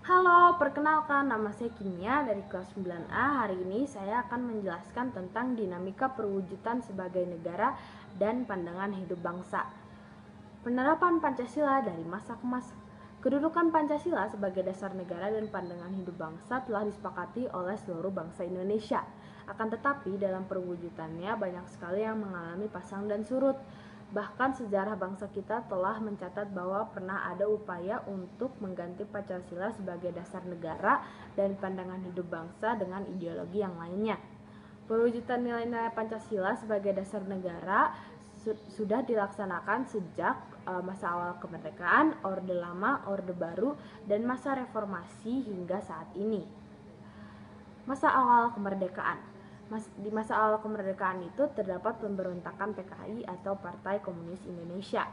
Halo, perkenalkan nama saya Kimia dari kelas 9A. Hari ini saya akan menjelaskan tentang dinamika perwujudan sebagai negara dan pandangan hidup bangsa. Penerapan Pancasila dari masa ke masa. Kedudukan Pancasila sebagai dasar negara dan pandangan hidup bangsa telah disepakati oleh seluruh bangsa Indonesia. Akan tetapi dalam perwujudannya banyak sekali yang mengalami pasang dan surut. Bahkan sejarah bangsa kita telah mencatat bahwa pernah ada upaya untuk mengganti Pancasila sebagai dasar negara dan pandangan hidup bangsa dengan ideologi yang lainnya. Perwujudan nilai-nilai Pancasila sebagai dasar negara sudah dilaksanakan sejak masa awal kemerdekaan, Orde Lama, Orde Baru, dan masa reformasi hingga saat ini. Masa awal kemerdekaan. Di masa awal kemerdekaan itu terdapat pemberontakan PKI atau Partai Komunis Indonesia,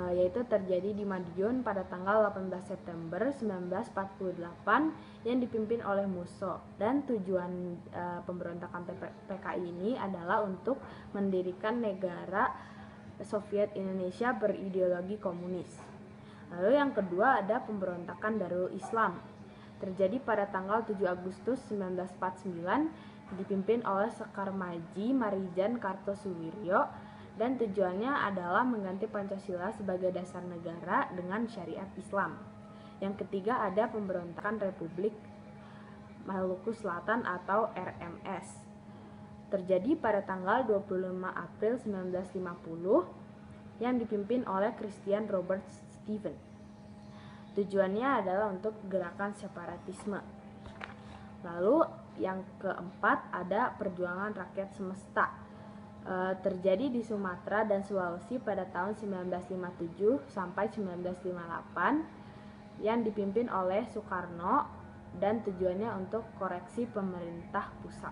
yaitu terjadi di Madiun pada tanggal 18 September 1948 yang dipimpin oleh Musso, dan tujuan pemberontakan PKI ini adalah untuk mendirikan negara Soviet Indonesia berideologi komunis. Lalu yang kedua ada pemberontakan Darul Islam, terjadi pada tanggal 7 Agustus 1949 dipimpin oleh Sekar Maji Marijan Kartosuwiryo, dan tujuannya adalah mengganti Pancasila sebagai dasar negara dengan syariat Islam. Yang ketiga ada pemberontakan Republik Maluku Selatan atau RMS, terjadi pada tanggal 25 April 1950 yang dipimpin oleh Christian Robert Stephen. Tujuannya adalah untuk gerakan separatisme. Lalu yang keempat ada perjuangan rakyat semesta, terjadi di Sumatera dan Sulawesi pada tahun 1957 sampai 1958 yang dipimpin oleh Soekarno, dan tujuannya untuk koreksi pemerintah pusat.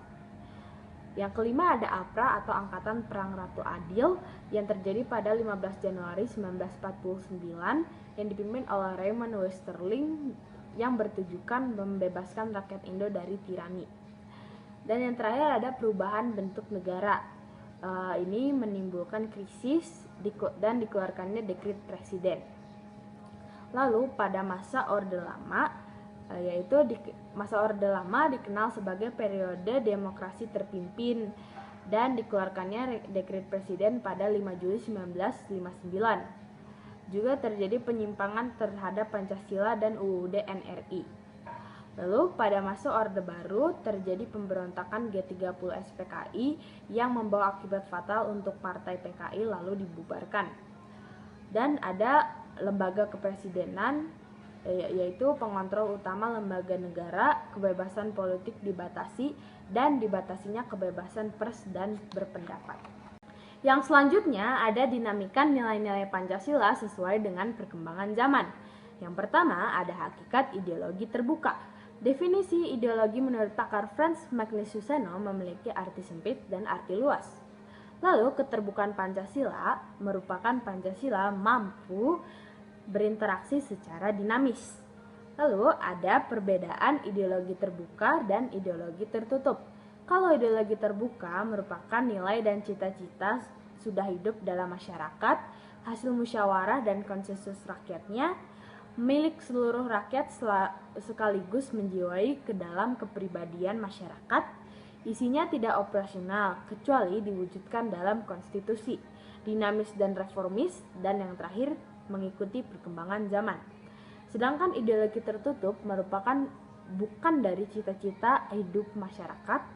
Yang kelima ada APRA atau Angkatan Perang Ratu Adil yang terjadi pada 15 Januari 1949 yang dipimpin oleh Raymond Westerling yang bertujukan membebaskan rakyat Indo dari tirani. Dan yang terakhir ada perubahan bentuk negara. Ini menimbulkan krisis dan dikeluarkannya dekret presiden. Lalu pada masa Orde Lama, masa Orde Lama dikenal sebagai periode demokrasi terpimpin dan dikeluarkannya dekret presiden pada 5 Juli 1959. Juga terjadi penyimpangan terhadap Pancasila dan UUD NRI. Lalu pada masa Orde Baru terjadi pemberontakan G30S PKI yang membawa akibat fatal untuk partai PKI lalu dibubarkan. Dan ada lembaga kepresidenan, yaitu pengontrol utama lembaga negara, kebebasan politik dibatasi, dan dibatasinya kebebasan pers dan berpendapat. Yang selanjutnya ada dinamika nilai-nilai Pancasila sesuai dengan perkembangan zaman. Yang pertama ada hakikat ideologi terbuka. Definisi ideologi menurut pakar Franz Magnus Suseno memiliki arti sempit dan arti luas. Lalu keterbukaan Pancasila merupakan Pancasila mampu berinteraksi secara dinamis. Lalu ada perbedaan ideologi terbuka dan ideologi tertutup. Kalau ideologi terbuka merupakan nilai dan cita-cita sudah hidup dalam masyarakat, hasil musyawarah dan konsensus rakyatnya, milik seluruh rakyat sekaligus menjiwai ke dalam kepribadian masyarakat, isinya tidak operasional kecuali diwujudkan dalam konstitusi, dinamis dan reformis, dan yang terakhir mengikuti perkembangan zaman. Sedangkan ideologi tertutup merupakan bukan dari cita-cita hidup masyarakat,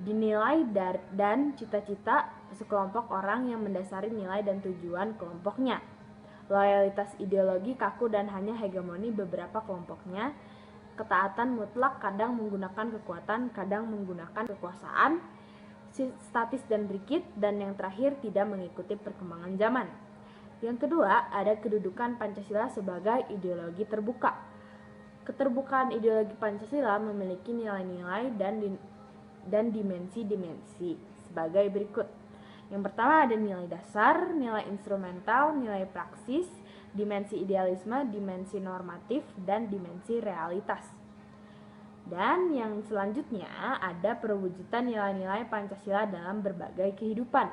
dinilai dan cita-cita sekelompok orang yang mendasari nilai dan tujuan kelompoknya. Loyalitas ideologi kaku dan hanya hegemoni beberapa kelompoknya. Ketaatan mutlak kadang menggunakan kekuatan, kadang menggunakan kekuasaan, statis dan rigid, dan yang terakhir tidak mengikuti perkembangan zaman. Yang kedua, ada kedudukan Pancasila sebagai ideologi terbuka. Keterbukaan ideologi Pancasila memiliki nilai-nilai dan dimensi-dimensi sebagai berikut. Yang pertama ada nilai dasar, nilai instrumental, nilai praksis, dimensi idealisme, dimensi normatif, dan dimensi realitas. Dan yang selanjutnya ada perwujudan nilai-nilai Pancasila dalam berbagai kehidupan.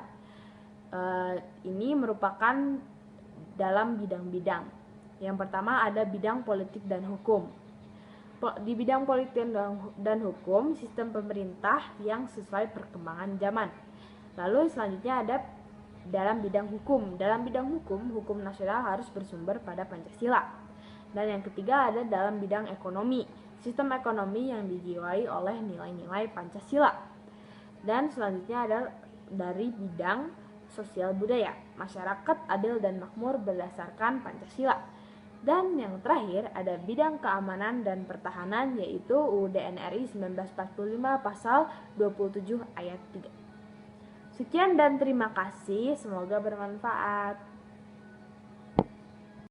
Ini merupakan dalam bidang-bidang. Yang pertama ada bidang politik dan hukum. Di bidang politik dan hukum, sistem pemerintah yang sesuai perkembangan zaman. Lalu selanjutnya ada dalam bidang hukum. Dalam bidang hukum, hukum nasional harus bersumber pada Pancasila. Dan yang ketiga ada dalam bidang ekonomi. Sistem ekonomi yang dijiwai oleh nilai-nilai Pancasila. Dan selanjutnya ada dari bidang sosial budaya. Masyarakat adil dan makmur berdasarkan Pancasila. Dan yang terakhir ada bidang keamanan dan pertahanan, yaitu UUD NRI 1945 pasal 27 ayat 3. Sekian dan terima kasih, semoga bermanfaat.